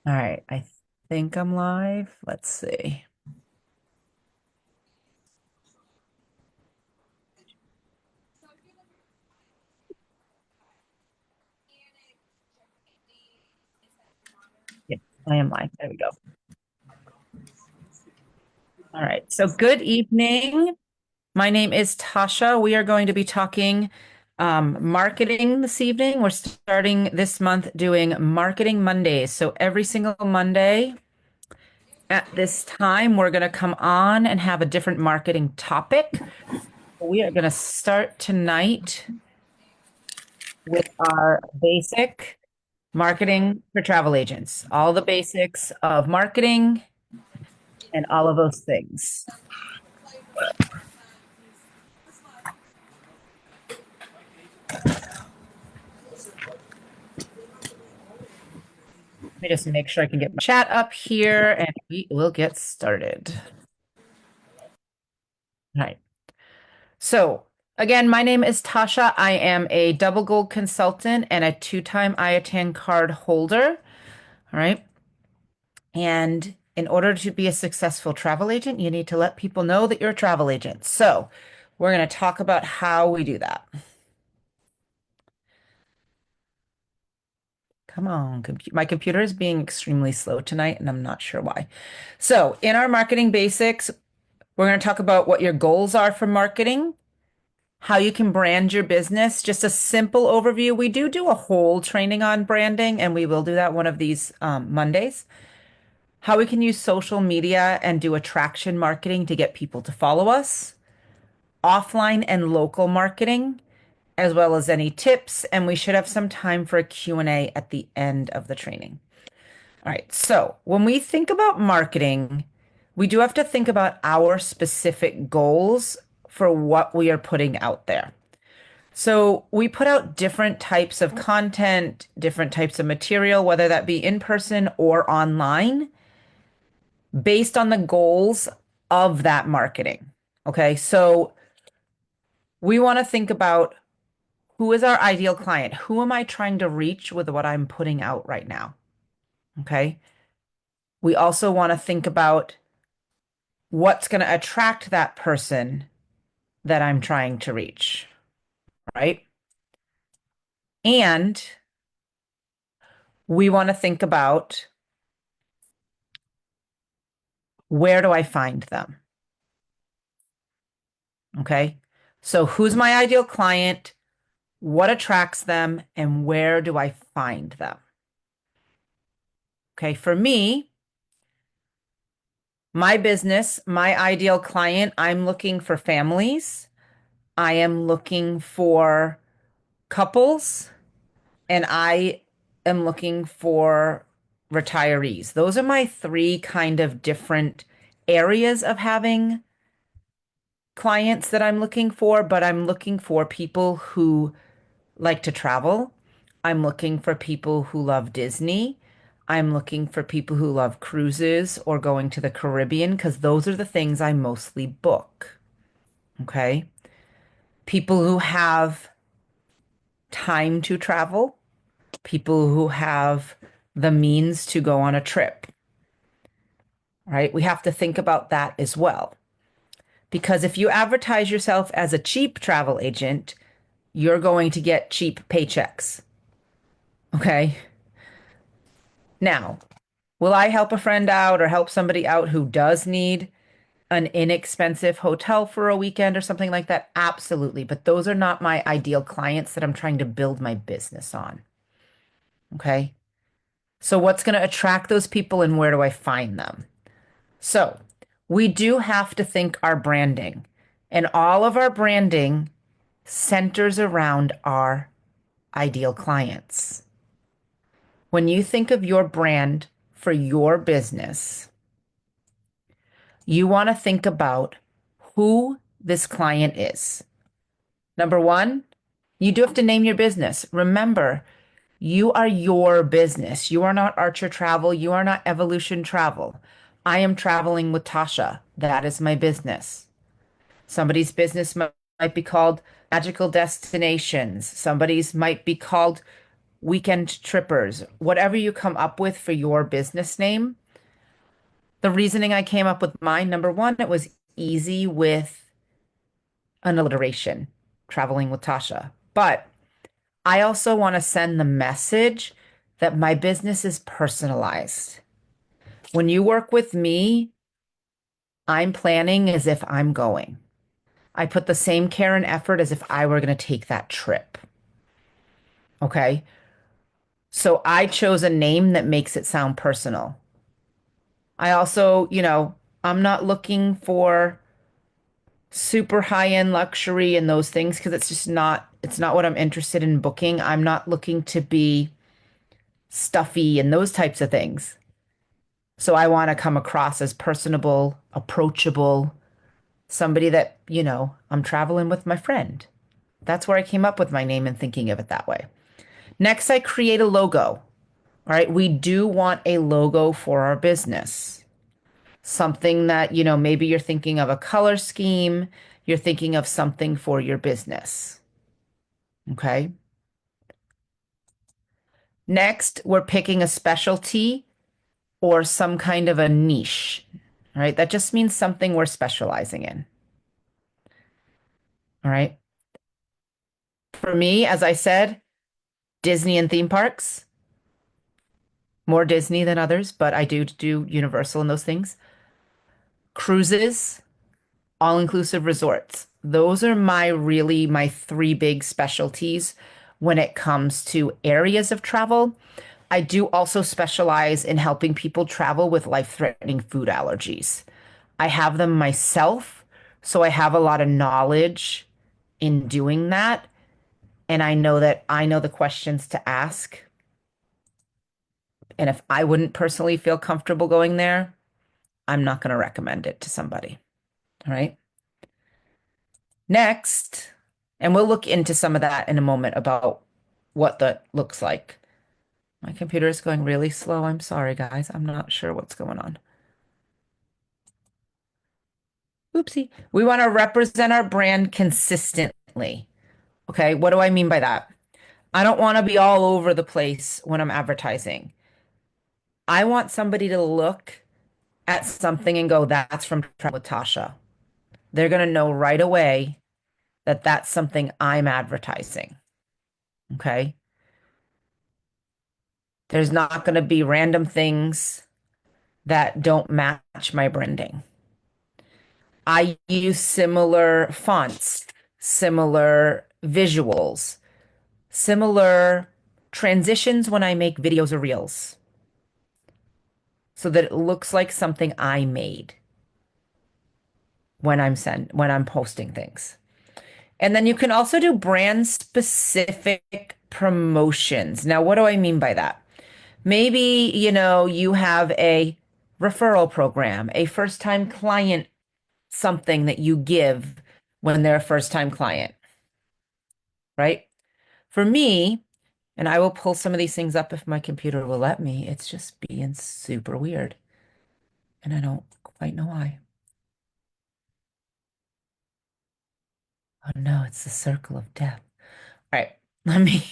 All right, I think I'm live. Let's see. Yes, I am live. There we go. All right. So good evening. My name is Tasha. We are going to be talking marketing this evening. We're starting this month doing Marketing Mondays. So every single Monday at this time, we're going to come on and have a different marketing topic. We are going to start tonight with our basic marketing for travel agents, all the basics of marketing and all of those things. Let me just make sure I can get my chat up here and we will get started. All right. So, again, my name is Tasha. I am a double gold consultant and a two-time IATAN card holder. All right. And in order to be a successful travel agent, you need to let people know that you're a travel agent. So, we're going to talk about how we do that. Come on, my computer is being extremely slow tonight, and I'm not sure why. So, in our marketing basics, we're going to talk about what your goals are for marketing, how you can brand your business, just a simple overview. We do a whole training on branding, and we will do that one of these Mondays. How we can use social media and do attraction marketing to get people to follow us, offline and local marketing, as well as any tips. And we should have some time for a Q&A at the end of the training. All right. So when we think about marketing, we do have to think about our specific goals for what we are putting out there. So we put out different types of content, different types of material, whether that be in person or online, based on the goals of that marketing. Okay. So we want to think about who is our ideal client? Who am I trying to reach with what I'm putting out right now? Okay. We also want to think about what's going to attract that person that I'm trying to reach, right? And we want to think about where do I find them? Okay. So who's my ideal client? What attracts them? And where do I find them? Okay. For me, my business, my ideal client, I'm looking for families. I am looking for couples. And I am looking for retirees. Those are my three kind of different areas of having clients that I'm looking for, but I'm looking for people who like to travel. I'm looking for people who love Disney. I'm looking for people who love cruises or going to the Caribbean because those are the things I mostly book. Okay. People who have time to travel, people who have the means to go on a trip, right? We have to think about that as well. Because if you advertise yourself as a cheap travel agent, you're going to get cheap paychecks. Okay. Now, will I help a friend out or help somebody out who does need an inexpensive hotel for a weekend or something like that? Absolutely. But those are not my ideal clients that I'm trying to build my business on. Okay. So, what's going to attract those people and where do I find them? So, we do have to think our branding, and all of our branding centers around our ideal clients. When you think of your brand for your business, you want to think about who this client is. Number one, you do have to name your business. Remember, you are your business. You are not Archer Travel. You are not Evolution Travel. I am traveling with Tasha. That is my business. Somebody's business might be called Magical Destinations. Somebody's might be called weekend trippers, whatever you come up with for your business name. The reasoning I came up with mine, number one, it was easy with an alliteration, traveling with Tasha. But I also want to send the message that my business is personalized. When you work with me, I'm planning as if I'm going. I put the same care and effort as if I were going to take that trip. Okay. So I chose a name that makes it sound personal. I also, I'm not looking for super high-end luxury and those things because it's not what I'm interested in booking. I'm not looking to be stuffy and those types of things. So I want to come across as personable, approachable, somebody that, I'm traveling with my friend. That's where I came up with my name and thinking of it that way. Next, I create a logo. All right. We do want a logo for our business. Something that, maybe you're thinking of a color scheme, you're thinking of something for your business. Okay. Next, we're picking a specialty or some kind of a niche. All right. That just means something we're specializing in. All right. For me, as I said, Disney and theme parks, more Disney than others, but I do Universal and those things. Cruises, all-inclusive resorts. Those are my three big specialties when it comes to areas of travel. I do also specialize in helping people travel with life-threatening food allergies. I have them myself, so I have a lot of knowledge in doing that. And I know the questions to ask. And if I wouldn't personally feel comfortable going there, I'm not going to recommend it to somebody. All right. Next, and we'll look into some of that in a moment about what that looks like. My computer is going really slow. I'm sorry, guys. I'm not sure what's going on. Oopsie. We want to represent our brand consistently. Okay. What do I mean by that? I don't want to be all over the place when I'm advertising. I want somebody to look at something and go, that's from Travel with Tasha. They're going to know right away that that's something I'm advertising. Okay. There's not going to be random things that don't match my branding. I use similar fonts, similar visuals, similar transitions when I make videos or reels so that it looks like something I made when I'm posting things. And then you can also do brand specific promotions. Now, what do I mean by that? Maybe, you have a referral program, a first time client, something that you give when they're a first time client, right? For me, and I will pull some of these things up if my computer will let me, it's just being super weird. And I don't quite know why. Oh no, it's the circle of death. All right, let me,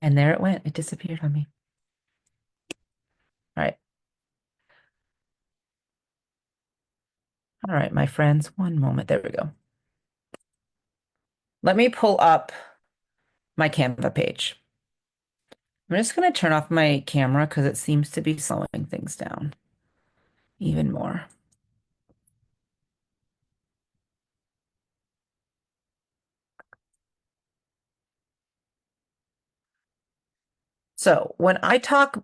and there it went. It disappeared on me. All right. All right, my friends, one moment. There we go. Let me pull up my Canva page. I'm just going to turn off my camera because it seems to be slowing things down even more. So when I talk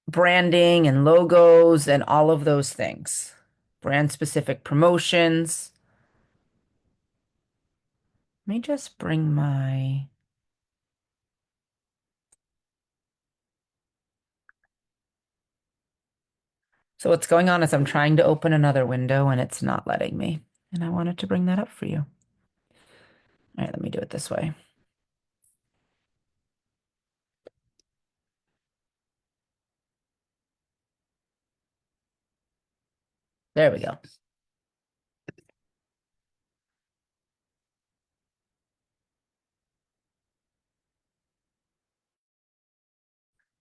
branding and logos and all of those things, brand specific promotions, let me just bring my, so what's going on is I'm trying to open another window and it's not letting me. And I wanted to bring that up for you. All right, let me do it this way. There we go.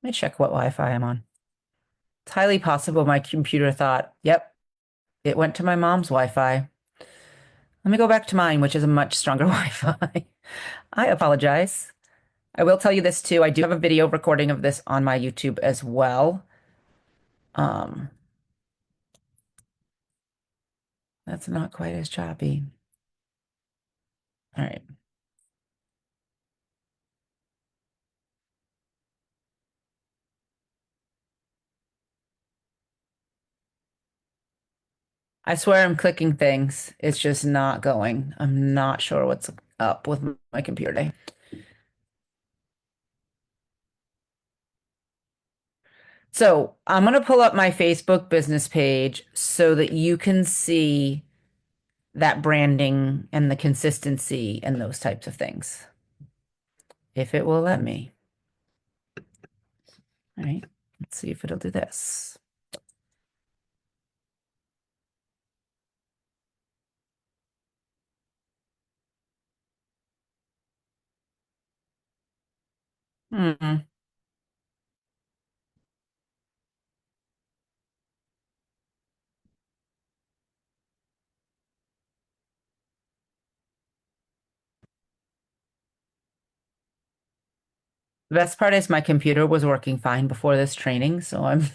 Let me check what Wi-Fi I'm on. It's highly possible my computer thought, yep, it went to my mom's Wi-Fi. Let me go back to mine, which is a much stronger Wi-Fi. I apologize. I will tell you this too. I do have a video recording of this on my YouTube as well. Um, that's not quite as choppy. All right. I swear I'm clicking things. It's just not going. I'm not sure what's up with my computer. So I'm going to pull up my Facebook business page so that you can see that branding and the consistency and those types of things. If it will let me. All right. Let's see if it'll do this. Hmm. The best part is my computer was working fine before this training, so I'm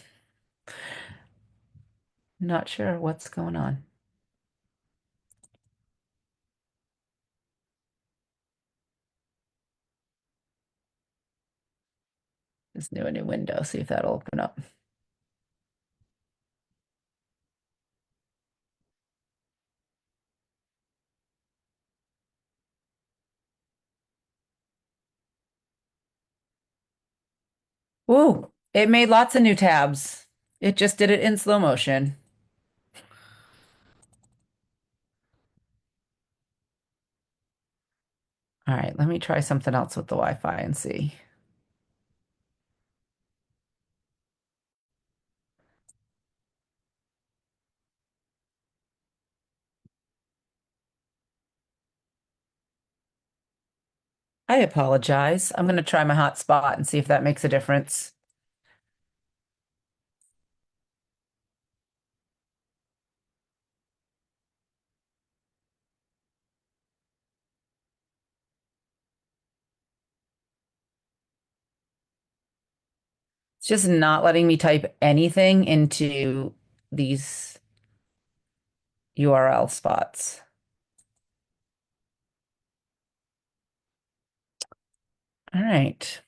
not sure what's going on. Just do a new window, see if that'll open up. Ooh, it made lots of new tabs. It just did it in slow motion. All right, let me try something else with the Wi-Fi and see. I apologize. I'm going to try my hotspot and see if that makes a difference. It's just not letting me type anything into these URL spots. All right.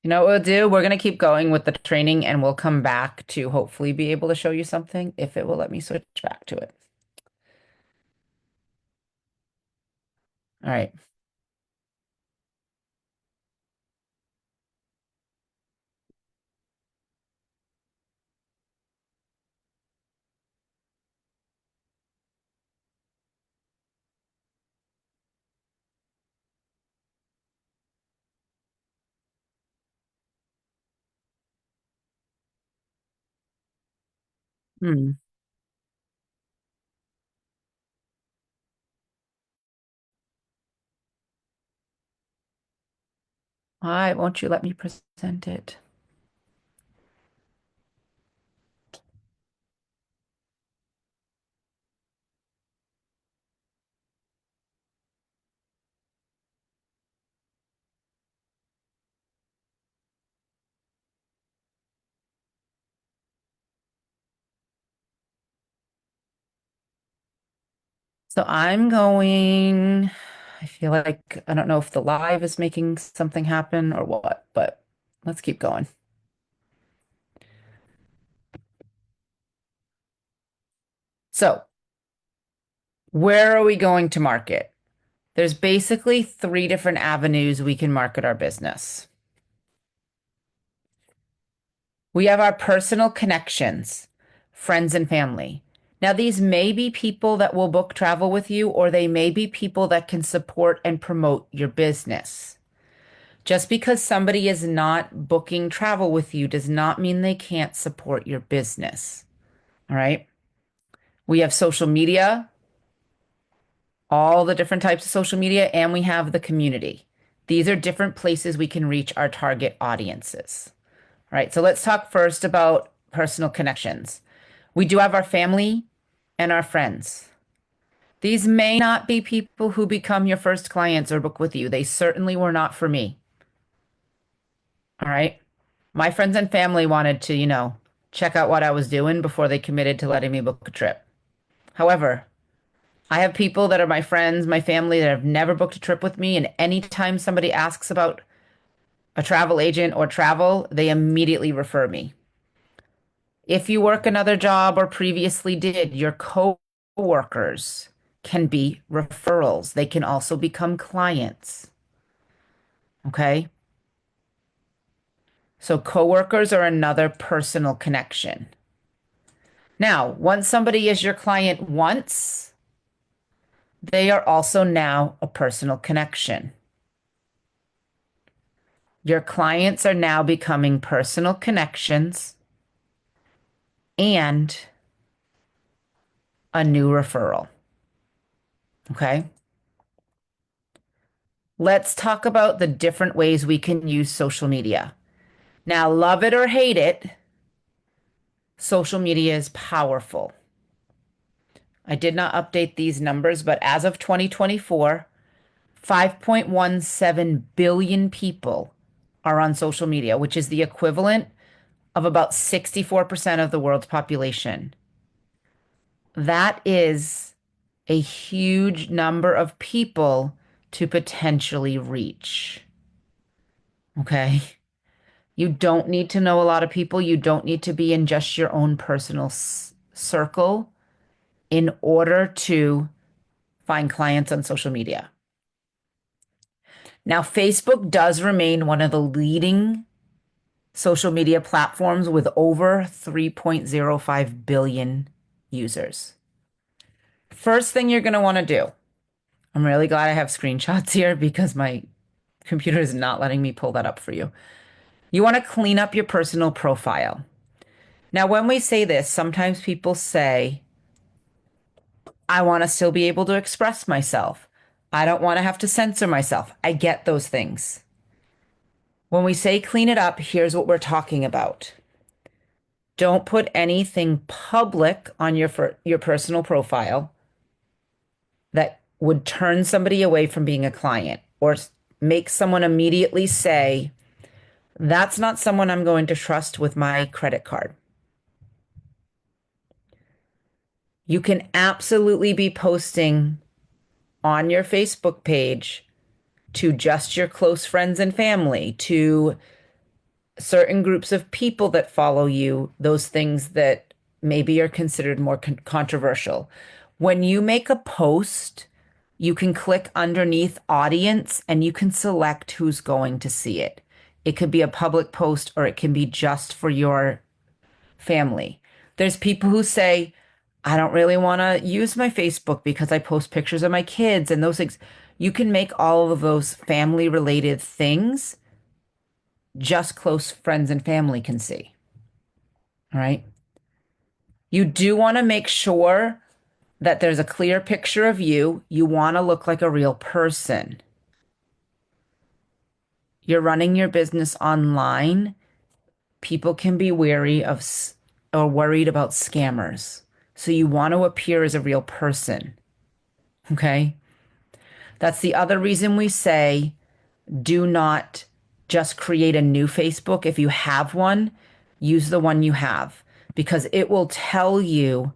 You know what we'll do? We're going to keep going with the training and we'll come back to hopefully be able to show you something if it will let me switch back to it. All right. Hmm. Why won't you let me present it? So I'm going, I feel like I don't know if the live is making something happen or what, but let's keep going. So, where are we going to market? There's basically three different avenues we can market our business. We have our personal connections, friends and family. Now, these may be people that will book travel with you, or they may be people that can support and promote your business. Just because somebody is not booking travel with you does not mean they can't support your business. All right. We have social media, all the different types of social media, and we have the community. These are different places we can reach our target audiences. All right. So let's talk first about personal connections. We do have our family and our friends. These may not be people who become your first clients or book with you. They certainly were not for me. All right. My friends and family wanted to, check out what I was doing before they committed to letting me book a trip. However, I have people that are my friends, my family that have never booked a trip with me. And anytime somebody asks about a travel agent or travel, they immediately refer me. If you work another job or previously did, your co-workers can be referrals. They can also become clients. Okay. So coworkers are another personal connection. Now, once somebody is your client once, they are also now a personal connection. Your clients are now becoming personal connections and a new referral. Okay. Let's talk about the different ways we can use social media. Now, love it or hate it, social media is powerful. I did not update these numbers, but as of 2024, 5.17 billion people are on social media, which is the equivalent of about 64% of the world's population. That is a huge number of people to potentially reach. Okay. You don't need to know a lot of people. You don't need to be in just your own personal circle in order to find clients on social media. Now, Facebook does remain one of the leading social media platforms with over 3.05 billion users. First thing you're going to want to do, I'm really glad I have screenshots here because my computer is not letting me pull that up for you. You want to clean up your personal profile. Now, when we say this, sometimes people say, I want to still be able to express myself. I don't want to have to censor myself. I get those things. When we say clean it up, here's what we're talking about. Don't put anything public on your personal profile that would turn somebody away from being a client or make someone immediately say, that's not someone I'm going to trust with my credit card. You can absolutely be posting on your Facebook page to just your close friends and family, to certain groups of people that follow you, those things that maybe are considered more controversial. When you make a post, you can click underneath audience and you can select who's going to see it. It could be a public post or it can be just for your family. There's people who say, I don't really want to use my Facebook because I post pictures of my kids and those things. You can make all of those family related things just close friends and family can see. All right. You do want to make sure that there's a clear picture of you. You want to look like a real person. You're running your business online. People can be wary of or worried about scammers. So you want to appear as a real person. Okay. That's the other reason we say do not just create a new Facebook. If you have one, use the one you have because it will tell you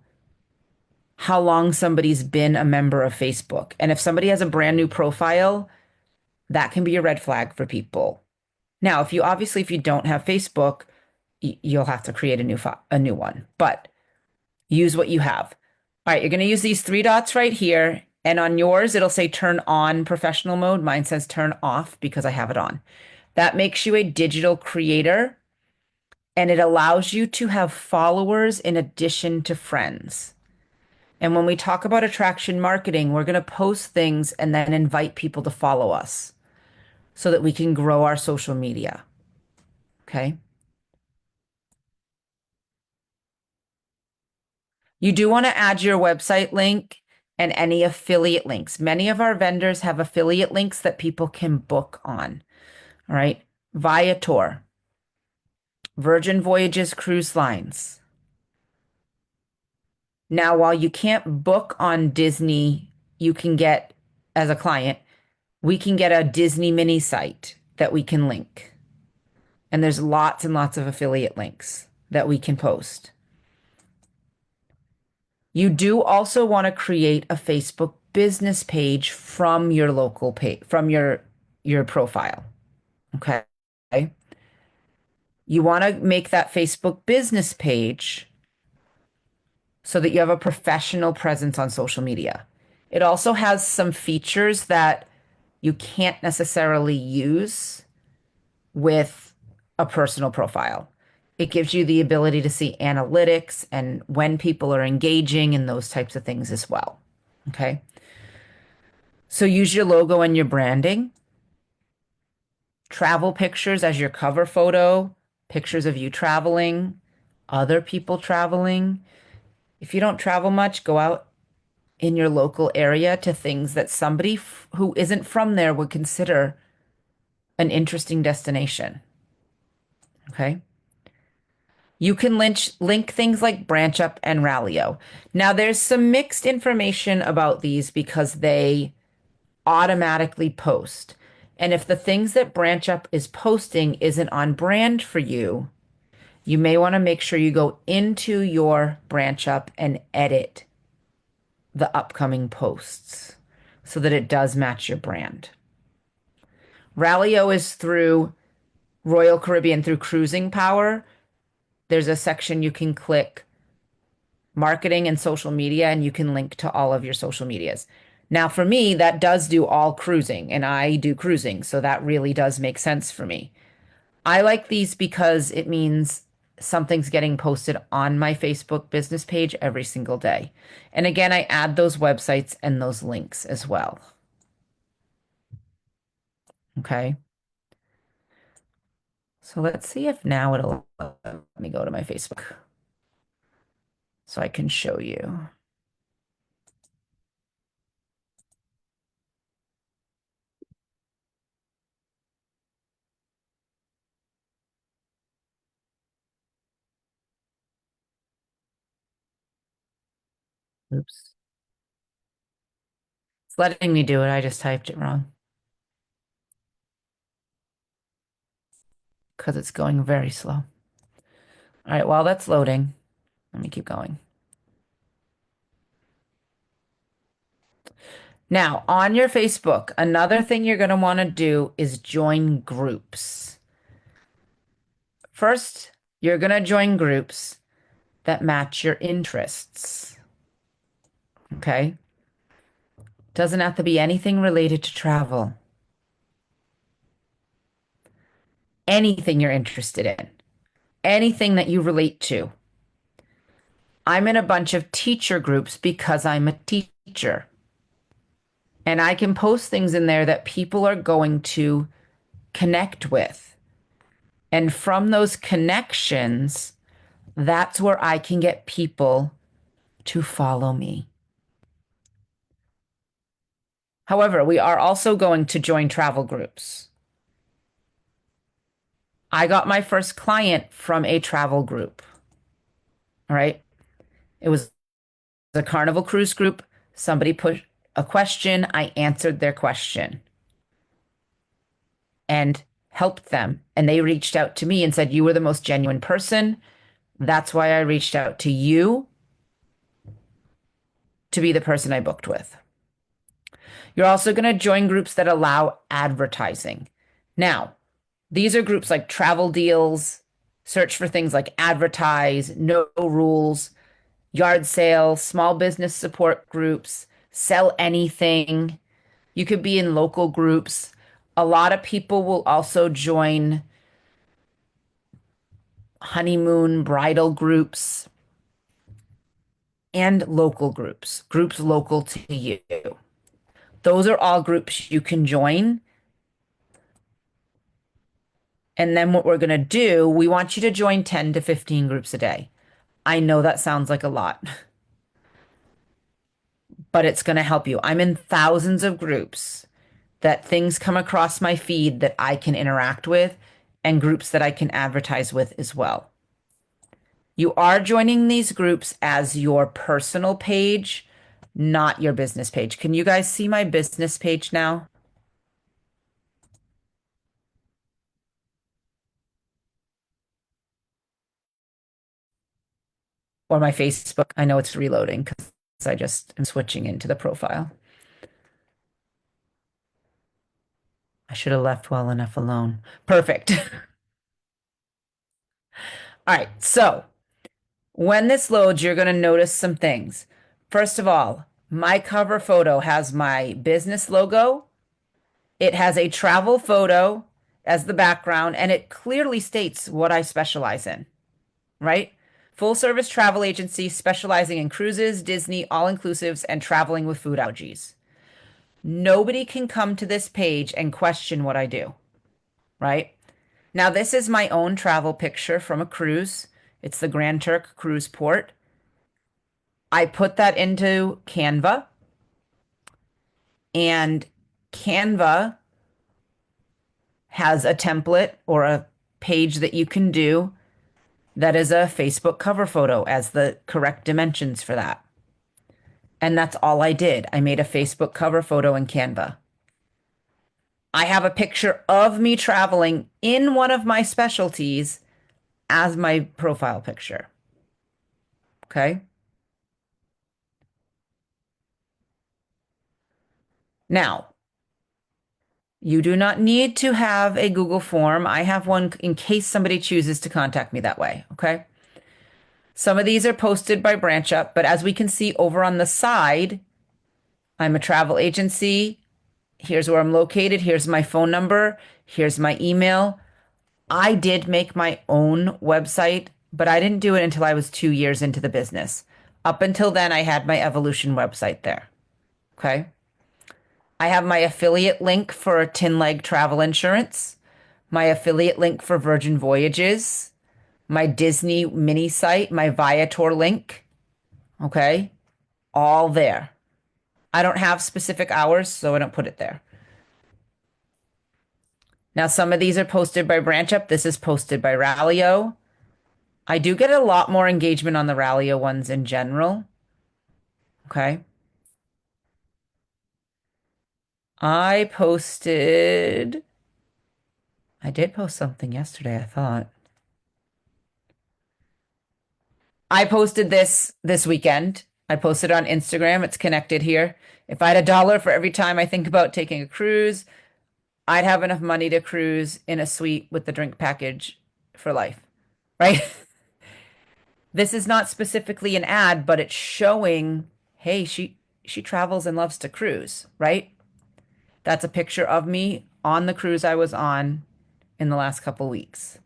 how long somebody's been a member of Facebook. And if somebody has a brand new profile, that can be a red flag for people. Now, if you don't have Facebook, you'll have to create a new one, but use what you have. All right, you're going to use these three dots right here. And on yours, it'll say turn on professional mode. Mine says turn off because I have it on. That makes you a digital creator and it allows you to have followers in addition to friends. And when we talk about attraction marketing, we're going to post things and then invite people to follow us so that we can grow our social media. Okay. You do want to add your website link and any affiliate links. Many of our vendors have affiliate links that people can book on. All right. Viator, Virgin Voyages Cruise Lines. Now, while you can't book on Disney, you can get, as a client, we can get a Disney mini site that we can link. And there's lots and lots of affiliate links that we can post. You do also want to create a Facebook business page from your local page, from your profile. Okay. You want to make that Facebook business page so that you have a professional presence on social media. It also has some features that you can't necessarily use with a personal profile. It gives you the ability to see analytics and when people are engaging and those types of things as well. Okay. So use your logo and your branding, travel pictures as your cover photo, pictures of you traveling, other people traveling. If you don't travel much, go out in your local area to things that somebody who isn't from there would consider an interesting destination. Okay. You can link things like BranchUp and Rallyo. Now, there's some mixed information about these because they automatically post. And if the things that BranchUp is posting isn't on brand for you, you may want to make sure you go into your BranchUp and edit the upcoming posts so that it does match your brand. Rallyo is through Royal Caribbean through Cruising Power. There's a section you can click marketing and social media, and you can link to all of your social medias. Now, for me, that does do all cruising, and I do cruising, so that really does make sense for me. I like these because it means something's getting posted on my Facebook business page every single day. And again, I add those websites and those links as well. Okay. So let's see if now it'll let me go to my Facebook so I can show you. Oops. It's letting me do it. I just typed it wrong because it's going very slow. All right, while that's loading, let me keep going. Now, on your Facebook, another thing you're going to want to do is join groups. First, you're going to join groups that match your interests. Okay? Doesn't have to be anything related to travel. Anything you're interested in, anything that you relate to. I'm in a bunch of teacher groups because I'm a teacher. And I can post things in there that people are going to connect with. And from those connections, that's where I can get people to follow me. However, we are also going to join travel groups. I got my first client from a travel group. All right. It was a Carnival Cruise group. Somebody put a question. I answered their question and helped them. And they reached out to me and said, "You were the most genuine person. That's why I reached out to you to be the person I booked with." You're also going to join groups that allow advertising. Now, these are groups like Travel Deals, search for things like advertise, no rules, yard sale, small business support groups, sell anything. You could be in local groups. A lot of people will also join honeymoon bridal groups and local groups, groups local to you. Those are all groups you can join. And then what we're going to do, we want you to join 10 to 15 groups a day. I know that sounds like a lot. but it's going to help you. I'm in thousands of groups that things come across my feed that I can interact with and groups that I can advertise with as well. You are joining these groups as your personal page, not your business page. Can you guys see my business page now? Or my Facebook? I know it's reloading because I just am switching into the profile. I should have left well enough alone. Perfect. All right. So when this loads, you're going to notice some things. First of all, my cover photo has my business logo. It has a travel photo as the background, and it clearly states what I specialize in, right? Full service travel agency specializing in cruises, Disney, all inclusives, and traveling with food allergies. Nobody can come to this page and question what I do, right? Now, this is my own travel picture from a cruise. It's the Grand Turk Cruise Port. I put that into Canva, and Canva has a template or a page that you can do that is a Facebook cover photo as the correct dimensions for that. And that's all I did. I made a Facebook cover photo in Canva. I have a picture of me traveling in one of my specialties as my profile picture. Okay. Now, you do not need to have a Google form. I have one in case somebody chooses to contact me that way. Okay. Some of these are posted by BranchUp, but as we can see over on the side, I'm a travel agency. Here's where I'm located. Here's my phone number. Here's my email. I did make my own website, but I didn't do it until I was 2 years into the business. Up until then, I had my Evolution website there. Okay. I have my affiliate link for Tin Leg Travel Insurance, my affiliate link for Virgin Voyages, my Disney mini site, my Viator link. Okay. All there. I don't have specific hours, so I don't put it there. Now, some of these are posted by BranchUp. This is posted by Rallyo. I do get a lot more engagement on the Rallyo ones in general. Okay. I posted, I did post something yesterday, I thought. I posted this weekend. I posted on Instagram. It's connected here. If I had $1 for every time I think about taking a cruise, I'd have enough money to cruise in a suite with the drink package for life, right? This is not specifically an ad, but it's showing, hey, she travels and loves to cruise, right? That's a picture of me on the cruise I was on in the last couple weeks.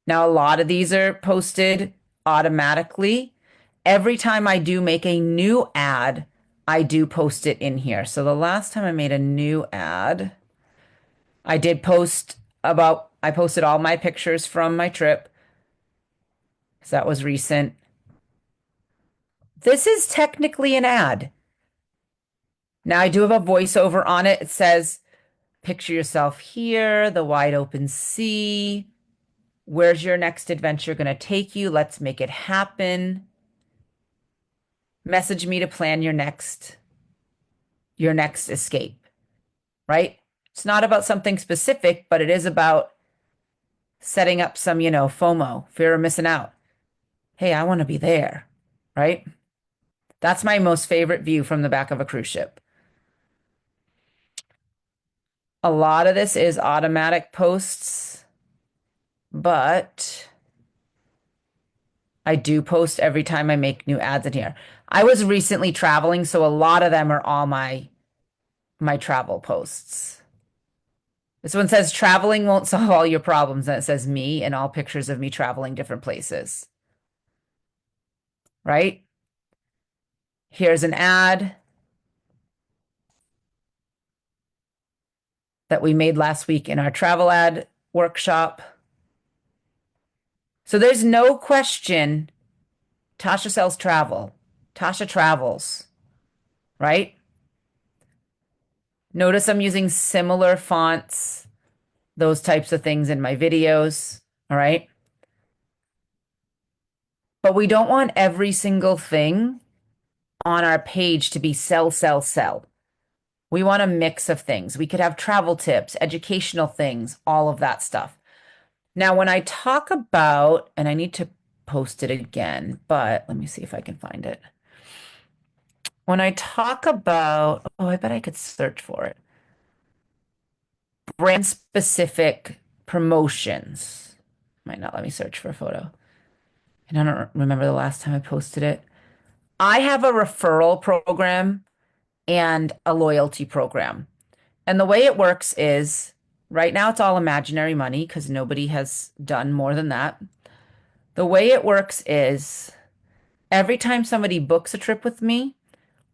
Now, a lot of these are posted automatically. Every time I do make a new ad, I do post it in here. So the last time I made a new ad, I did post I posted all my pictures from my trip. So that was recent. This is technically an ad. Now I do have a voiceover on it. It says, picture yourself here, the wide open sea. Where's your next adventure going to take you? Let's make it happen. Message me to plan your next escape, right? It's not about something specific, but it is about setting up some, FOMO, fear of missing out. Hey, I want to be there, right? That's my most favorite view from the back of a cruise ship. A lot of this is automatic posts, but I do post every time I make new ads in here. I was recently traveling, so a lot of them are all my travel posts. This one says traveling won't solve all your problems, and it says me and all pictures of me traveling different places. Right? Here's an ad that we made last week in our travel ad workshop. So there's no question Tasha sells travel. Tasha travels, right? Notice I'm using similar fonts, those types of things in my videos, all right? But we don't want every single thing on our page to be sell, sell, sell. We want a mix of things. We could have travel tips, educational things, all of that stuff. Now, when I talk about, and I need to post it again, but let me see if I can find it. When I talk about, oh, I bet I could search for it. Brand specific promotions. Might not let me search for a photo. And I don't remember the last time I posted it. I have a referral program and a loyalty program. And the way it works is right now it's all imaginary money because nobody has done more than that. The way it works is every time somebody books a trip with me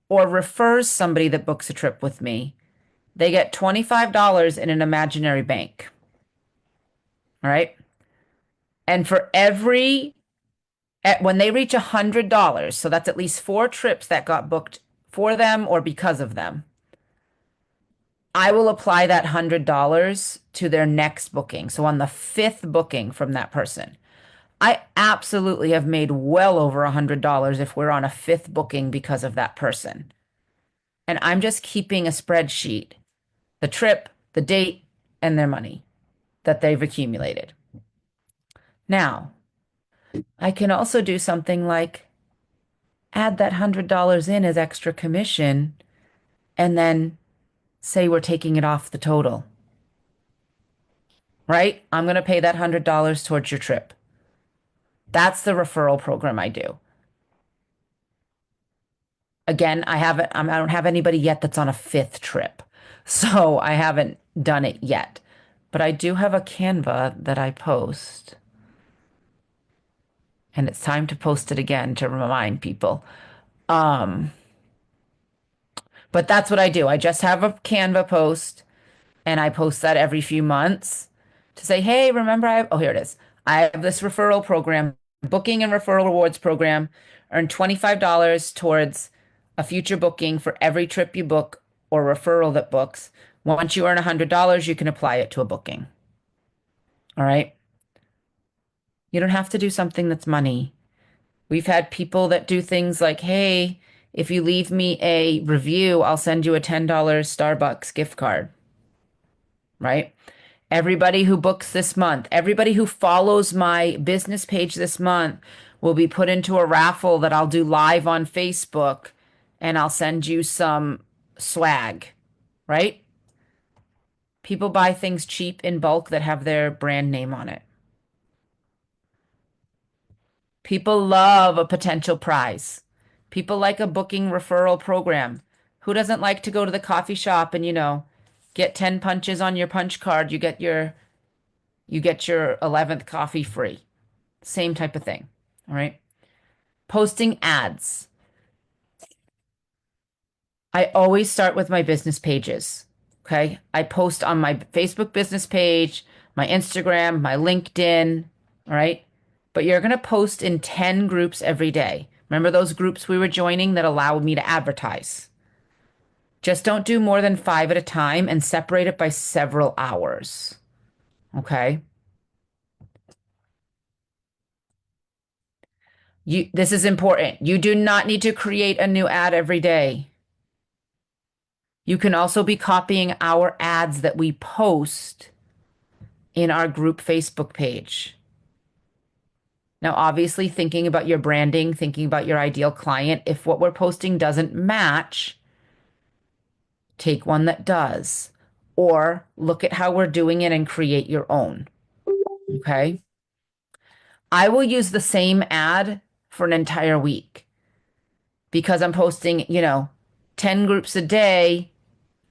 or refers somebody that books a trip with me, they get $25 in an imaginary bank. All right. And for when they reach $100, so that's at least 4 trips that got booked for them or because of them, I will apply that $100 to their next booking. So on the fifth booking from that person, I absolutely have made well over $100 if we're on a fifth booking because of that person. And I'm just keeping a spreadsheet, the trip, the date, and their money that they've accumulated. Now, I can also do something like add that $100 in as extra commission and then say we're taking it off the total, right? I'm going to pay that $100 towards your trip. That's the referral program I do. Again, I don't have anybody yet that's on a fifth trip. So I haven't done it yet. But I do have a Canva that I post. And it's time to post it again to remind people. Um, but that's what I do. I just have a Canva post and I post that every few months to say, hey, remember oh, here it is. I have this referral program, booking and referral rewards program. Earn $25 towards a future booking for every trip you book or referral that books. Once you earn $100, you can apply it to a booking. All right. You don't have to do something that's money. We've had people that do things like, hey, if you leave me a review, I'll send you a $10 Starbucks gift card, right? Everybody who books this month, everybody who follows my business page this month will be put into a raffle that I'll do live on Facebook and I'll send you some swag, right? People buy things cheap in bulk that have their brand name on it. People love a potential prize. People like a booking referral program. Who doesn't like to go to the coffee shop and, get 10 punches on your punch card, you get your 11th coffee free. Same type of thing. All right. Posting ads. I always start with my business pages. Okay. I post on my Facebook business page, my Instagram, my LinkedIn. All right. But you're going to post in 10 groups every day. Remember those groups we were joining that allowed me to advertise? Just don't do more than 5 at a time and separate it by several hours. Okay. This is important. You do not need to create a new ad every day. You can also be copying our ads that we post in our group Facebook page. Now, obviously, thinking about your branding, thinking about your ideal client, if what we're posting doesn't match, take one that does, or look at how we're doing it and create your own. Okay. I will use the same ad for an entire week because I'm posting, 10 groups a day.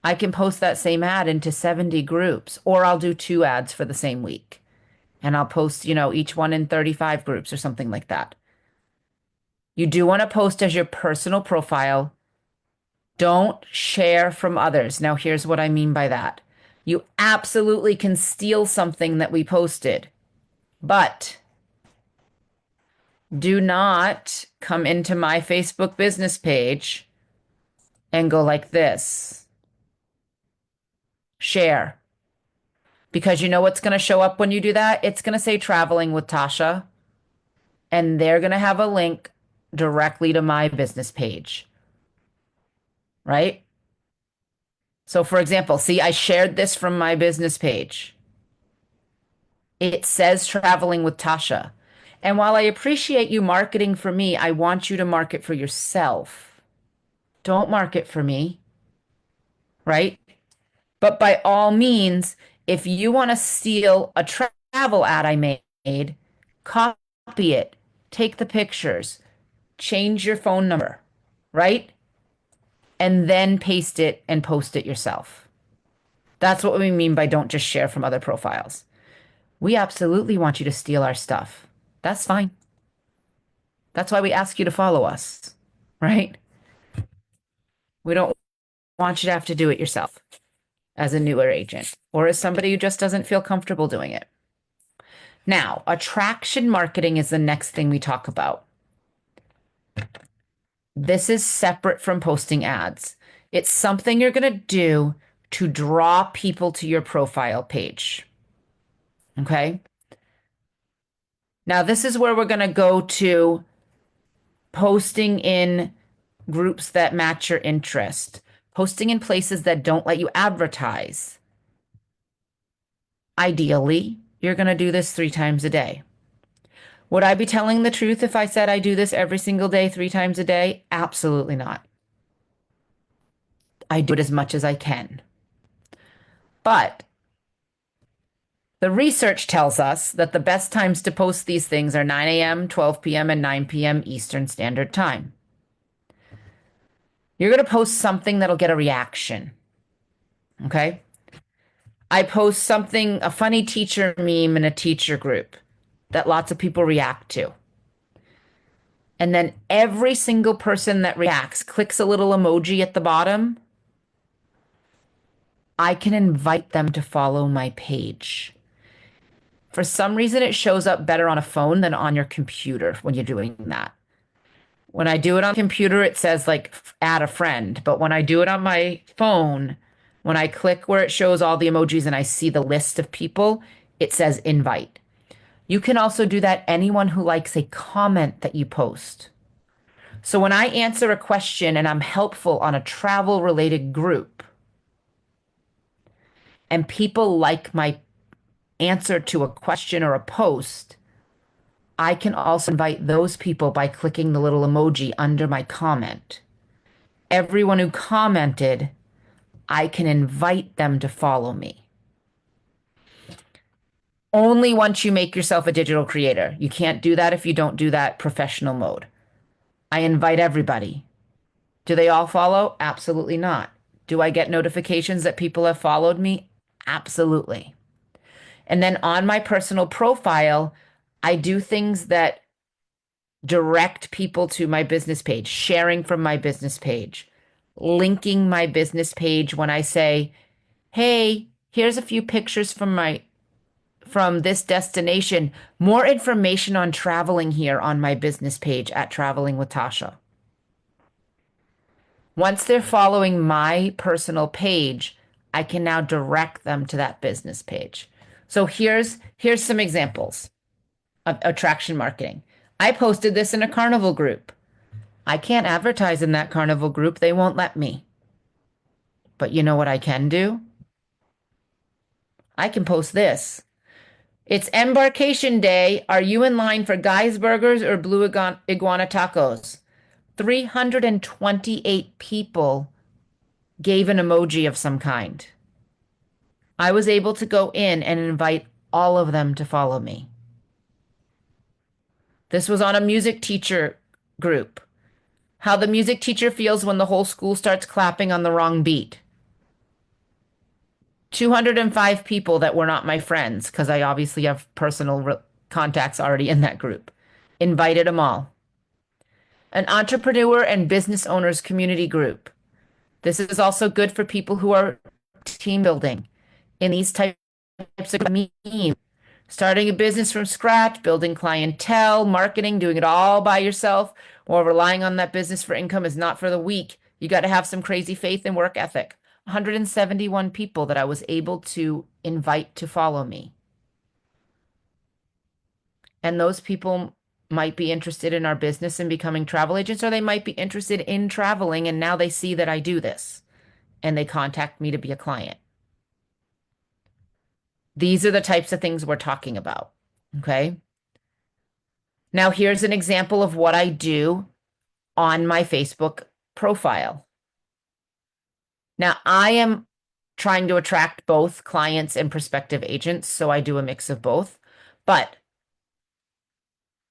I can post that same ad into 70 groups, or I'll do 2 ads for the same week and I'll post, each one in 35 groups or something like that. You do want to post as your personal profile. Don't share from others. Now, here's what I mean by that. You absolutely can steal something that we posted, but Do not come into my Facebook business page and go like this, share. Because you know what's going to show up when you do that? It's going to say traveling with Tasha, and they're going to have a link directly to my business page, right? So, for example, see, I shared this from my business page. It says traveling with Tasha. And while I appreciate you marketing for me, I want you to market for yourself. Don't market for me, right? But by all means, if you want to steal a travel ad I made, copy it, take the pictures, change your phone number, right? And then paste it and post it yourself. That's what we mean by don't just share from other profiles. We absolutely want you to steal our stuff. That's fine. That's why we ask you to follow us, right? We don't want you to have to do it yourself as a newer agent or as somebody who just doesn't feel comfortable doing it. Now, attraction marketing is the next thing we talk about. This is separate from posting ads. It's something you're going to do to draw people to your profile page. Okay. Now, this is where we're going to go to posting in groups that match your interest, posting in places that don't let you advertise. Ideally, you're going to do this 3 times a day. Would I be telling the truth if I said I do this every single day, 3 times a day? Absolutely not. I do it as much as I can. But the research tells us that the best times to post these things are 9 a.m., 12 p.m., and 9 p.m. Eastern Standard Time. You're going to post something that'll get a reaction. Okay. I post something, a funny teacher meme in a teacher group that lots of people react to. And then every single person that reacts clicks a little emoji at the bottom. I can invite them to follow my page. For some reason, it shows up better on a phone than on your computer when you're doing that. When I do it on computer, it says like add a friend. But when I do it on my phone, when I click where it shows all the emojis and I see the list of people, it says invite. You can also do that anyone who likes a comment that you post. So when I answer a question and I'm helpful on a travel related group and people like my answer to a question or a post, I can also invite those people by clicking the little emoji under my comment. Everyone who commented, I can invite them to follow me. Only once you make yourself a digital creator. You can't do that if you don't do that professional mode. I invite everybody. Do they all follow? Absolutely not. Do I get notifications that people have followed me? Absolutely. And then on my personal profile, I do things that direct people to my business page, sharing from my business page, linking my business page when I say, "Hey, here's a few pictures from this destination. More information on traveling here on my business page at Traveling with Tasha." Once they're following my personal page, I can now direct them to that business page. So here's some examples of attraction marketing. I posted this in a carnival group. I can't advertise in that carnival group. They won't let me. But you know what I can do? I can post this. It's embarkation day. Are you in line for Guy's Burgers or Blue Iguana Tacos? 328 people gave an emoji of some kind. I was able to go in and invite all of them to follow me. This was on a music teacher group. How the music teacher feels when the whole school starts clapping on the wrong beat. 205 people that were not my friends, because I obviously have personal contacts already in that group. Invited them all. An entrepreneur and business owners community group. This is also good for people who are team building in these types of memes. Starting a business from scratch, building clientele, marketing, doing it all by yourself, or relying on that business for income is not for the weak. You got to have some crazy faith and work ethic. 171 people that I was able to invite to follow me. And those people might be interested in our business and becoming travel agents, or they might be interested in traveling and now they see that I do this and they contact me to be a client. These are the types of things we're talking about. Okay. Now, here's an example of what I do on my Facebook profile. Now, I am trying to attract both clients and prospective agents, so I do a mix of both. But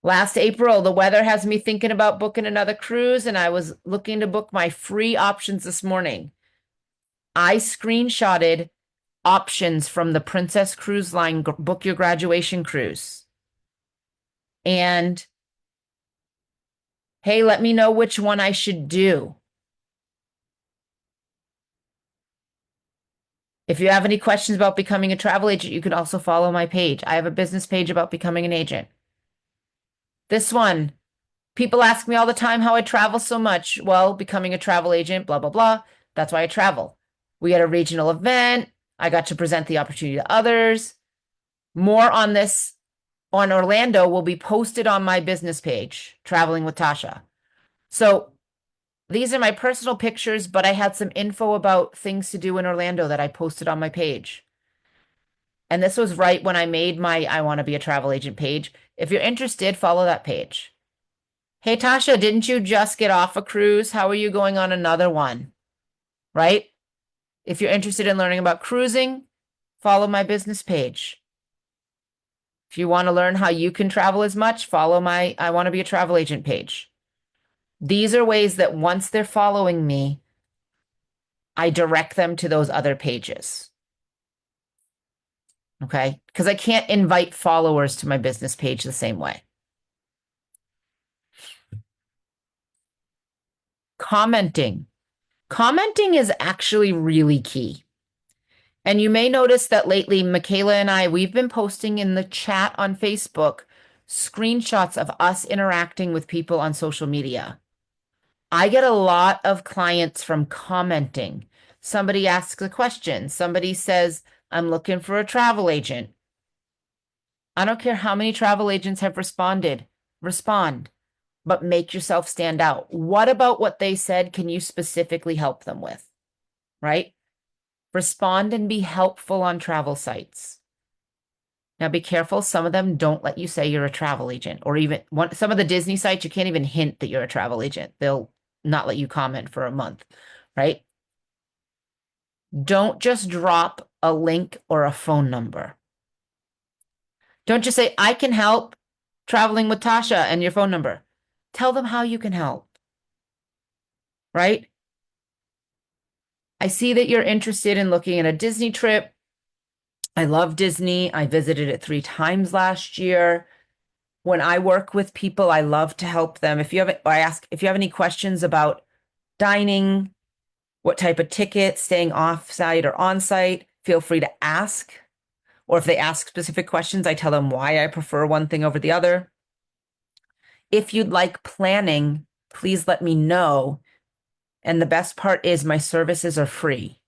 last April, the weather has me thinking about booking another cruise, and I was looking to book my free options this morning. I screenshotted options from the Princess Cruise Line Book Your Graduation Cruise. And hey, let me know which one I should do. If you have any questions about becoming a travel agent, you can also follow my page. I have a business page about becoming an agent. This one, people ask me all the time how I travel so much. Well, becoming a travel agent, blah, blah, blah. That's why I travel. We had a regional event. I got to present the opportunity to others. More on this on Orlando will be posted on my business page, Traveling with Tasha. So these are my personal pictures, but I had some info about things to do in Orlando that I posted on my page. And this was right when I made my I Want to Be a Travel Agent page. If you're interested, follow that page. Hey, Tasha, didn't you just get off a cruise? How are you going on another one? Right? If you're interested in learning about cruising, follow my business page. If you want to learn how you can travel as much, follow my I Want to Be a Travel Agent page. These are ways that once they're following me, I direct them to those other pages. Okay? Because I can't invite followers to my business page the same way. Commenting. Commenting is actually really key. And you may notice that lately, Michaela and I, we've been posting in the chat on Facebook screenshots of us interacting with people on social media. I get a lot of clients from commenting. Somebody asks a question. Somebody says, I'm looking for a travel agent. I don't care how many travel agents have responded. Respond, but make yourself stand out. What about what they said can you specifically help them with? Right? Respond and be helpful on travel sites. Now be careful. Some of them don't let you say you're a travel agent, or even some of the Disney sites, you can't even hint that you're a travel agent. They'll not let you comment for a month, right? Don't just drop a link or a phone number. Don't just say, I can help traveling with Tasha and your phone number. Tell them how you can help, right? I see that you're interested in looking at a Disney trip. I love Disney. I visited it 3 times last year. When I work with people, I love to help them. I ask if you have any questions about dining, what type of ticket, staying off-site or on-site, feel free to ask. Or if they ask specific questions, I tell them why I prefer one thing over the other. If you'd like planning, please let me know. And the best part is my services are free.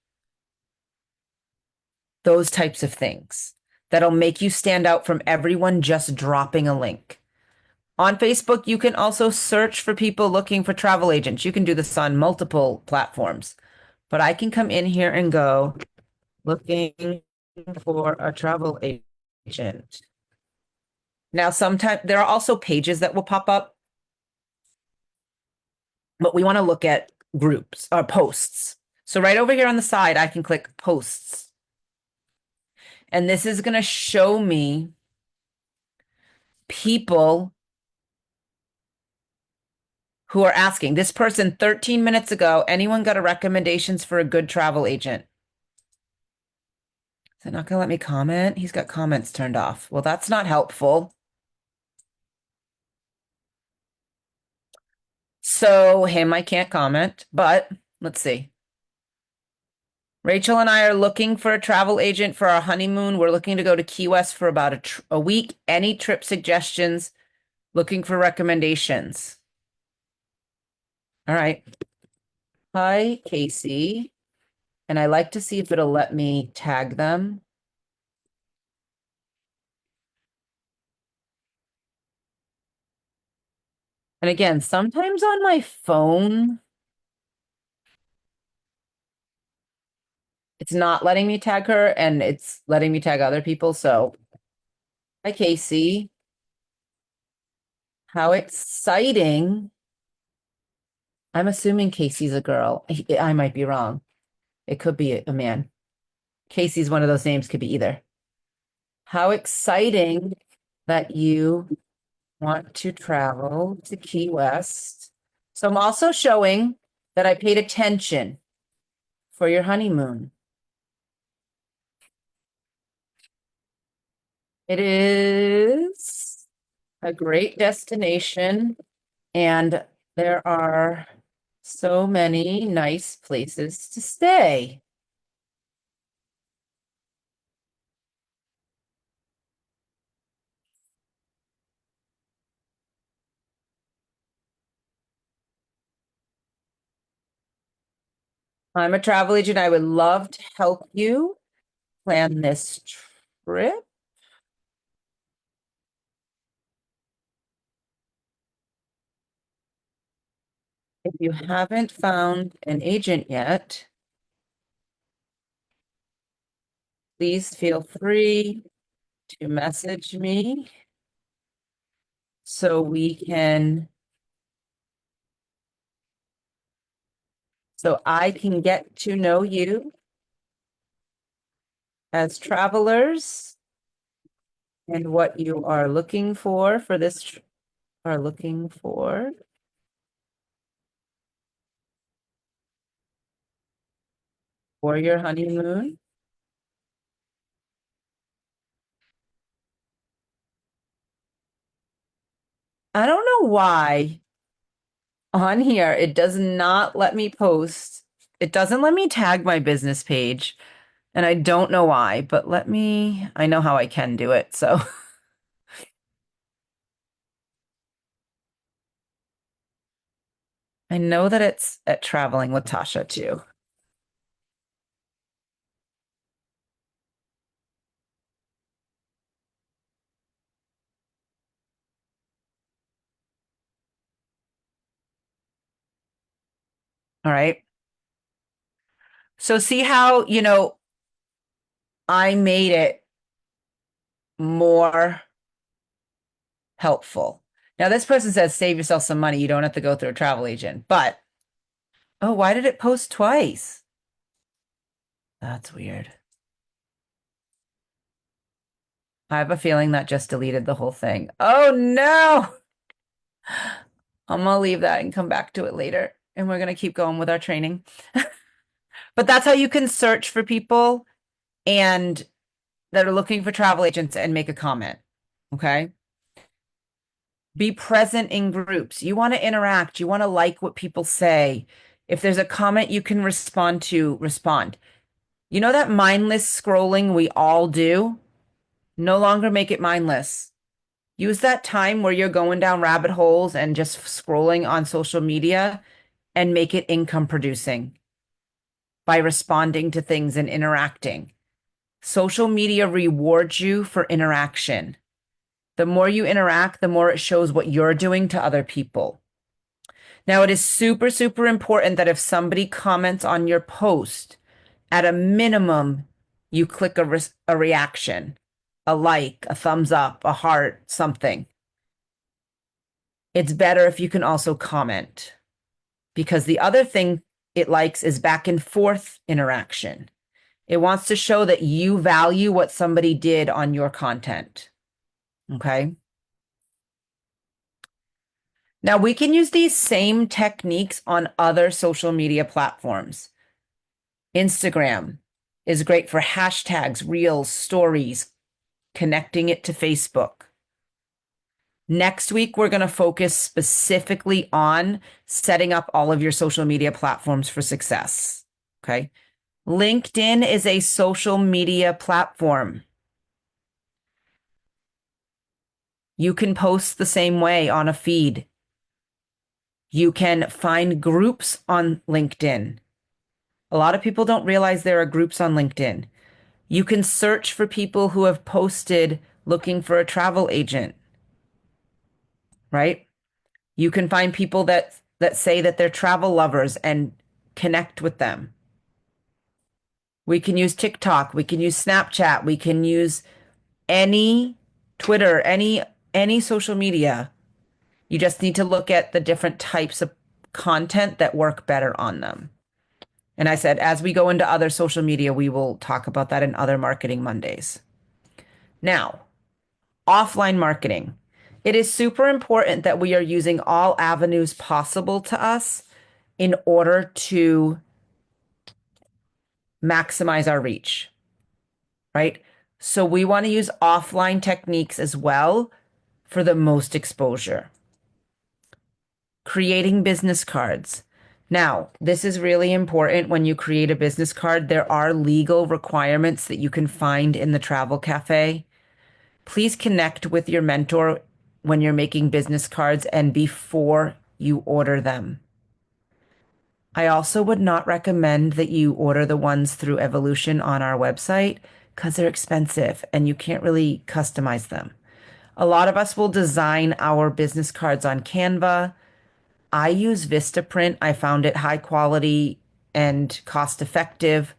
Those types of things that'll make you stand out from everyone just dropping a link. On Facebook, you can also search for people looking for travel agents. You can do this on multiple platforms, but I can come in here and go looking for a travel agent. Now, sometimes there are also pages that will pop up, but we want to look at groups or posts. So right over here on the side, I can click posts. And this is going to show me people who are asking. This person 13 minutes ago, anyone got a recommendations for a good travel agent? Is it not going to let me comment? He's got comments turned off. Well, that's not helpful. So him, I can't comment, but let's see. Rachel and I are looking for a travel agent for our honeymoon. We're looking to go to Key West for about a week. Any trip suggestions? Looking for recommendations. All right. Hi, Casey. And I like to see if it'll let me tag them. And again, sometimes on my phone, it's not letting me tag her and it's letting me tag other people. So, hi, Casey. How exciting. I'm assuming Casey's a girl. I might be wrong. It could be a man. Casey's one of those names, could be either. How exciting that you want to travel to Key West. So I'm also showing that I paid attention for your honeymoon. It is a great destination, and there are so many nice places to stay. I'm a travel agent. I would love to help you plan this trip. If you haven't found an agent yet, please feel free to message me so so I can get to know you as travelers and what you are looking for this are looking for your honeymoon. I don't know why on here it does not let me post. It doesn't let me tag my business page, and I don't know why, but I know how I can do it. So I know that it's at Traveling with Tasha too. All right. So see how, I made it more helpful. Now, this person says save yourself some money. You don't have to go through a travel agent. But, oh, why did it post twice? That's weird. I have a feeling that just deleted the whole thing. Oh, no. I'm gonna leave that and come back to it later. And we're gonna keep going with our training. But that's how you can search for people and that are looking for travel agents and make a comment. Okay. Be present in groups. You want to interact. You want to like what people say. If there's a comment you can respond to, respond. You know that mindless scrolling we all do? No longer make it mindless. Use that time where you're going down rabbit holes and just scrolling on social media and make it income producing by responding to things and interacting. Social media rewards you for interaction. The more you interact, the more it shows what you're doing to other people. Now, it is super, super important that if somebody comments on your post, at a minimum, you click a reaction, a like, a thumbs up, a heart, something. It's better if you can also comment because the other thing it likes is back and forth interaction. It wants to show that you value what somebody did on your content. Okay. Now we can use these same techniques on other social media platforms. Instagram is great for hashtags, reels, stories, connecting it to Facebook. Next week, we're going to focus specifically on setting up all of your social media platforms for success. Okay. LinkedIn is a social media platform. You can post the same way on a feed. You can find groups on LinkedIn. A lot of people don't realize there are groups on LinkedIn. You can search for people who have posted looking for a travel agent, right? You can find people that say that they're travel lovers and connect with them. We can use TikTok, we can use Snapchat, we can use any Twitter, any social media. You just need to look at the different types of content that work better on them. And I said, as we go into other social media, we will talk about that in other Marketing Mondays. Now, offline marketing. It is super important that we are using all avenues possible to us in order to maximize our reach, right? So we want to use offline techniques as well for the most exposure. Creating business cards. Now, this is really important when you create a business card. There are legal requirements that you can find in the Travel Cafe. Please connect with your mentor when you're making business cards and before you order them. I also would not recommend that you order the ones through Evolution on our website because they're expensive and you can't really customize them. A lot of us will design our business cards on Canva. I use Vistaprint. I found it high quality and cost effective.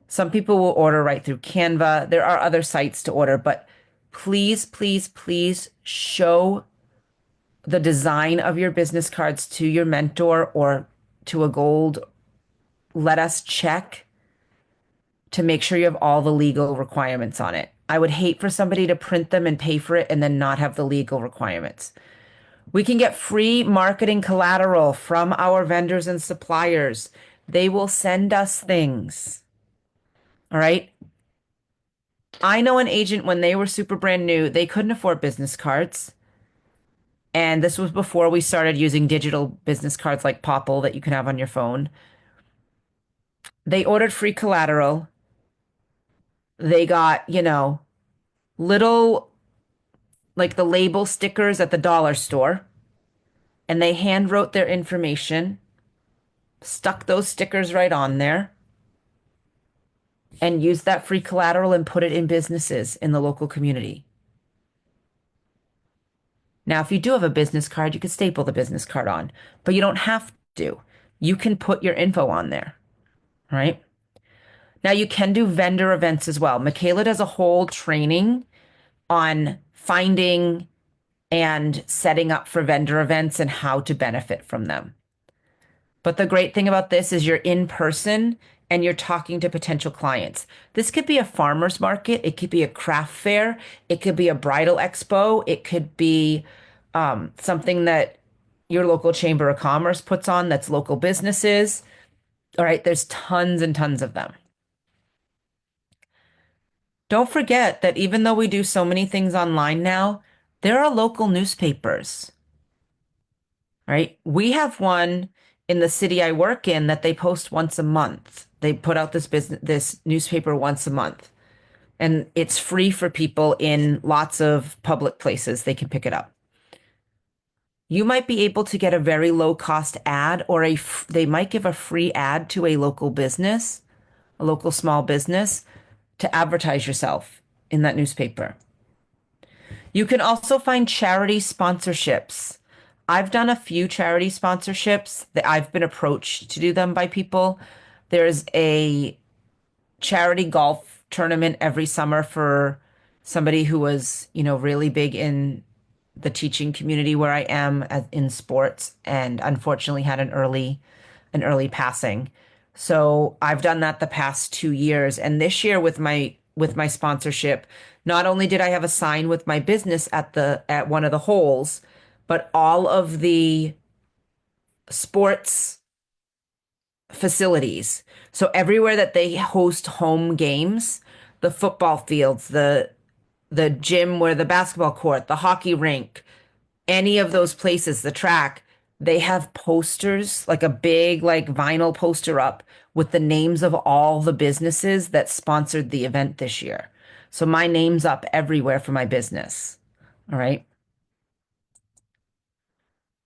Some people will order right through Canva. There are other sites to order, but please, please, please show the design of your business cards to your mentor or to a gold. Let us check to make sure you have all the legal requirements on it. I would hate for somebody to print them and pay for it and then not have the legal requirements. We can get free marketing collateral from our vendors and suppliers. They will send us things. All right. I know an agent when they were super brand new, they couldn't afford business cards. And this was before we started using digital business cards like Popple that you can have on your phone. They ordered free collateral. They got, little like the label stickers at the dollar store, and they hand wrote their information, stuck those stickers right on there, and used that free collateral and put it in businesses in the local community. Now, if you do have a business card, you can staple the business card on, but you don't have to. You can put your info on there, right? Now, you can do vendor events as well. Michaela does a whole training on finding and setting up for vendor events and how to benefit from them. But the great thing about this is you're in person and you're talking to potential clients. This could be a farmer's market, it could be a craft fair, it could be a bridal expo, it could be something that your local chamber of commerce puts on that's local businesses. All right, there's tons and tons of them. Don't forget that even though we do so many things online now, there are local newspapers, right? We have one in the city I work in that they post once a month. They put out this newspaper once a month, and it's free for people in lots of public places. They can pick it up. You might be able to get a very low cost ad, or they might give a free ad to a local business, a local small business, to advertise yourself in that newspaper. You can also find charity sponsorships. I've done a few charity sponsorships that I've been approached to do them by people. There's a charity golf tournament every summer for somebody who was, really big in the teaching community where I am in sports and unfortunately had an early passing. So I've done that the past 2 years. And this year with my sponsorship, not only did I have a sign with my business at one of the holes, but all of the sports facilities. So everywhere that they host home games, the football fields, the gym where the basketball court, the hockey rink, any of those places, the track, They have posters, like a big like vinyl poster up with the names of all the businesses that sponsored the event this year. So my name's up everywhere for my business. All right.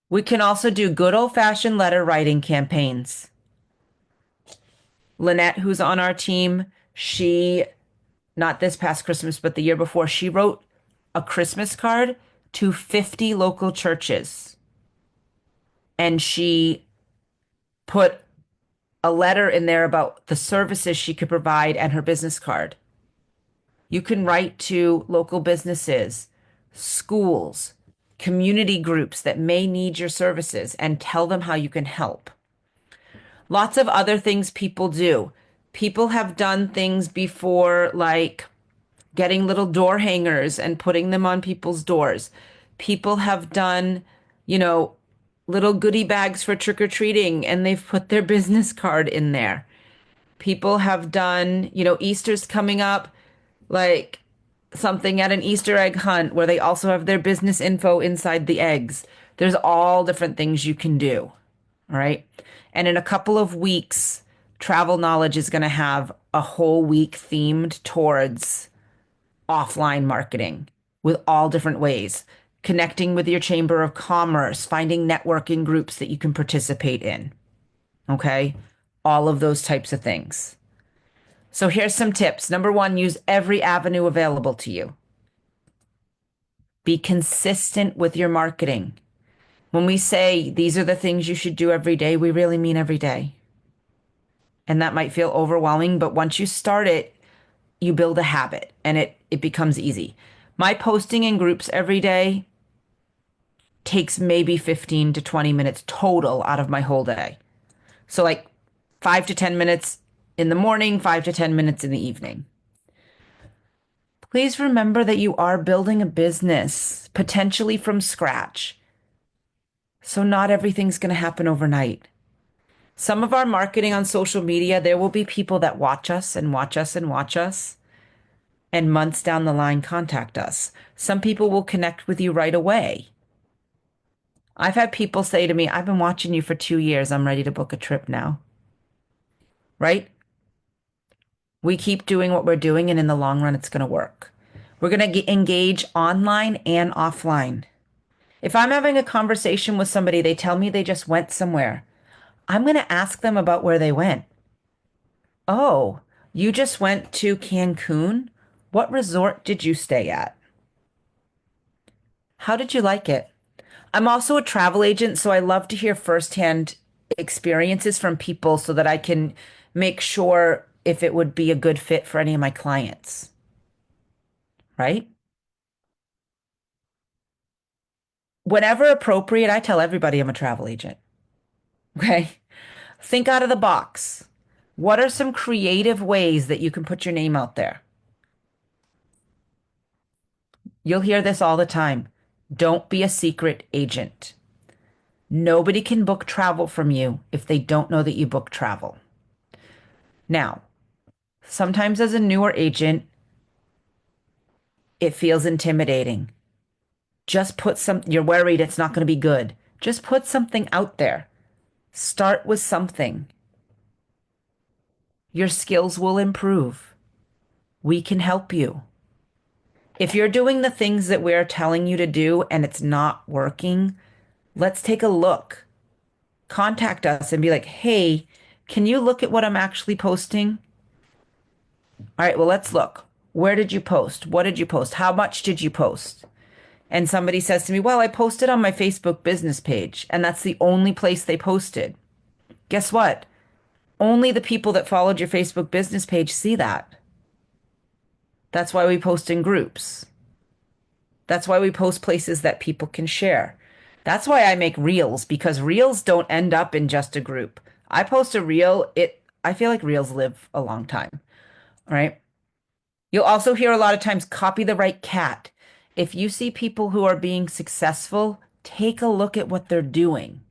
We can also do good old-fashioned letter writing campaigns. Lynette, who's on our team, she, not this past Christmas, but the year before, she wrote a Christmas card to 50 local churches. And she put a letter in there about the services she could provide and her business card. You can write to local businesses, schools, community groups that may need your services and tell them how you can help. Lots of other things people do. People have done things before, like getting little door hangers and putting them on people's doors. People have done, you know, little goodie bags for trick-or-treating and they've put their business card in there. People have done, Easter's coming up, like something at an Easter egg hunt where they also have their business info inside the eggs. There's all different things you can do. All right. And in a couple of weeks, Travel Knowledge is going to have a whole week themed towards offline marketing with all different ways, connecting with your chamber of commerce, finding networking groups that you can participate in. Okay. All of those types of things. So here's some tips. Number one, use every avenue available to you. Be consistent with your marketing. When we say these are the things you should do every day, we really mean every day. And that might feel overwhelming, but once you start it, you build a habit and it becomes easy. My posting in groups every day takes maybe 15 to 20 minutes total out of my whole day. So like 5 to 10 minutes in the morning, 5 to 10 minutes in the evening. Please remember that you are building a business potentially from scratch. So not everything's going to happen overnight. Some of our marketing on social media, there will be people that watch us and watch us and watch us, and months down the line contact us. Some people will connect with you right away. I've had people say to me, I've been watching you for 2 years. I'm ready to book a trip now. Right? We keep doing what we're doing, and in the long run, it's going to work. We're going to engage online and offline. If I'm having a conversation with somebody, they tell me they just went somewhere. I'm going to ask them about where they went. Oh, you just went to Cancun? What resort did you stay at? How did you like it? I'm also a travel agent, so I love to hear firsthand experiences from people so that I can make sure if it would be a good fit for any of my clients, right? Whenever appropriate, I tell everybody I'm a travel agent. Okay. Think out of the box. What are some creative ways that you can put your name out there? You'll hear this all the time. Don't be a secret agent. Nobody can book travel from you if they don't know that you book travel. Now, sometimes as a newer agent, it feels intimidating. Just put you're worried it's not going to be good. Just put something out there. Start with something. Your skills will improve. We can help you. If you're doing the things that we're telling you to do and it's not working, let's take a look. Contact us and be like, hey, can you look at what I'm actually posting? All right, well, let's look. Where did you post? What did you post? How much did you post? And somebody says to me, well, I posted on my Facebook business page, and that's the only place they posted. Guess what? Only the people that followed your Facebook business page see that. That's why we post in groups. That's why we post places that people can share. That's why I make reels, because reels don't end up in just a group. I post a reel, I feel like reels live a long time. All right. You'll also hear a lot of times copy the right cat. If you see people who are being successful, take a look at what they're doing.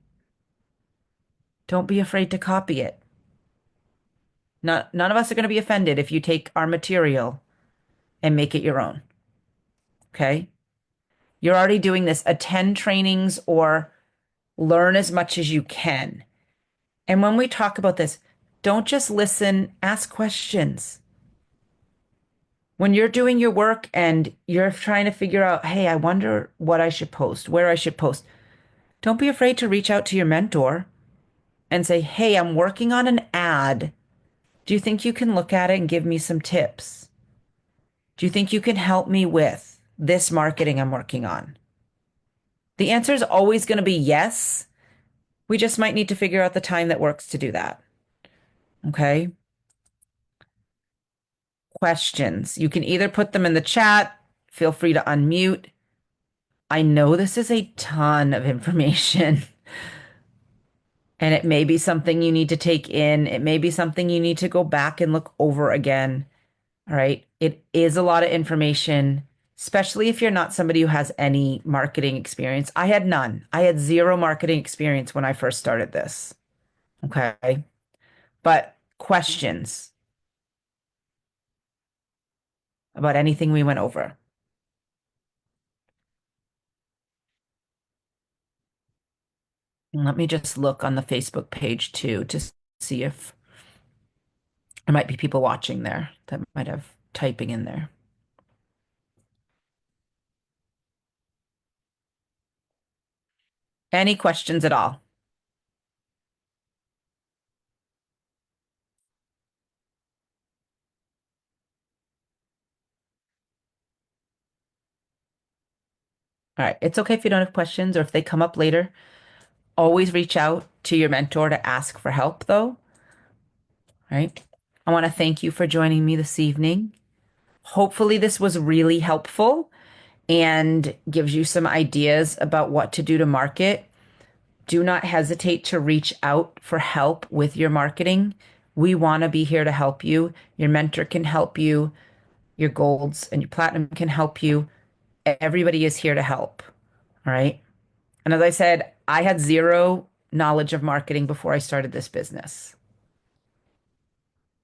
Don't be afraid to copy it. None of us are going to be offended if you take our material and make it your own. Okay? You're already doing this. Attend trainings or Learn as much as you can. And when we talk about this, don't just listen, ask questions. When you're doing your work and you're trying to figure out, hey, I wonder what I should post, where I should post, don't be afraid to reach out to your mentor and say, hey, I'm working on an ad. Do you think you can look at it and give me some tips? Do you think you can help me with this marketing I'm working on? The answer is always going to be yes. We just might need to figure out the time that works to do that. Okay. Questions. You can either put them in the chat, feel free to unmute. I know this is a ton of information, and it may be something you need to take in. It may be something you need to go back and look over again. All right. It is a lot of information, especially if you're not somebody who has any marketing experience. I had none. I had zero marketing experience when I first started this. Okay. But questions about anything we went over. And let me just look on the Facebook page too to see if there might be people watching there that might have typing in there. Any questions at all? All right. It's okay if you don't have questions or if they come up later. Always reach out to your mentor to ask for help, though. Right? I want to thank you for joining me this evening. Hopefully, this was really helpful and gives you some ideas about what to do to market. Do not hesitate to reach out for help with your marketing. We want to be here to help you. Your mentor can help you. Your golds and your platinum can help you. Everybody is here to help. All right. And as I said, I had zero knowledge of marketing before I started this business.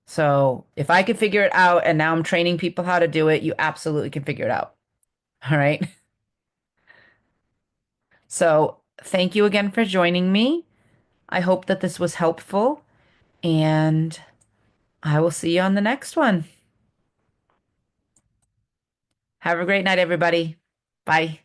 So if I could figure it out and now I'm training people how to do it, you absolutely can figure it out. All right. So thank you again for joining me. I hope that this was helpful and I will see you on the next one. Have a great night, everybody. Bye.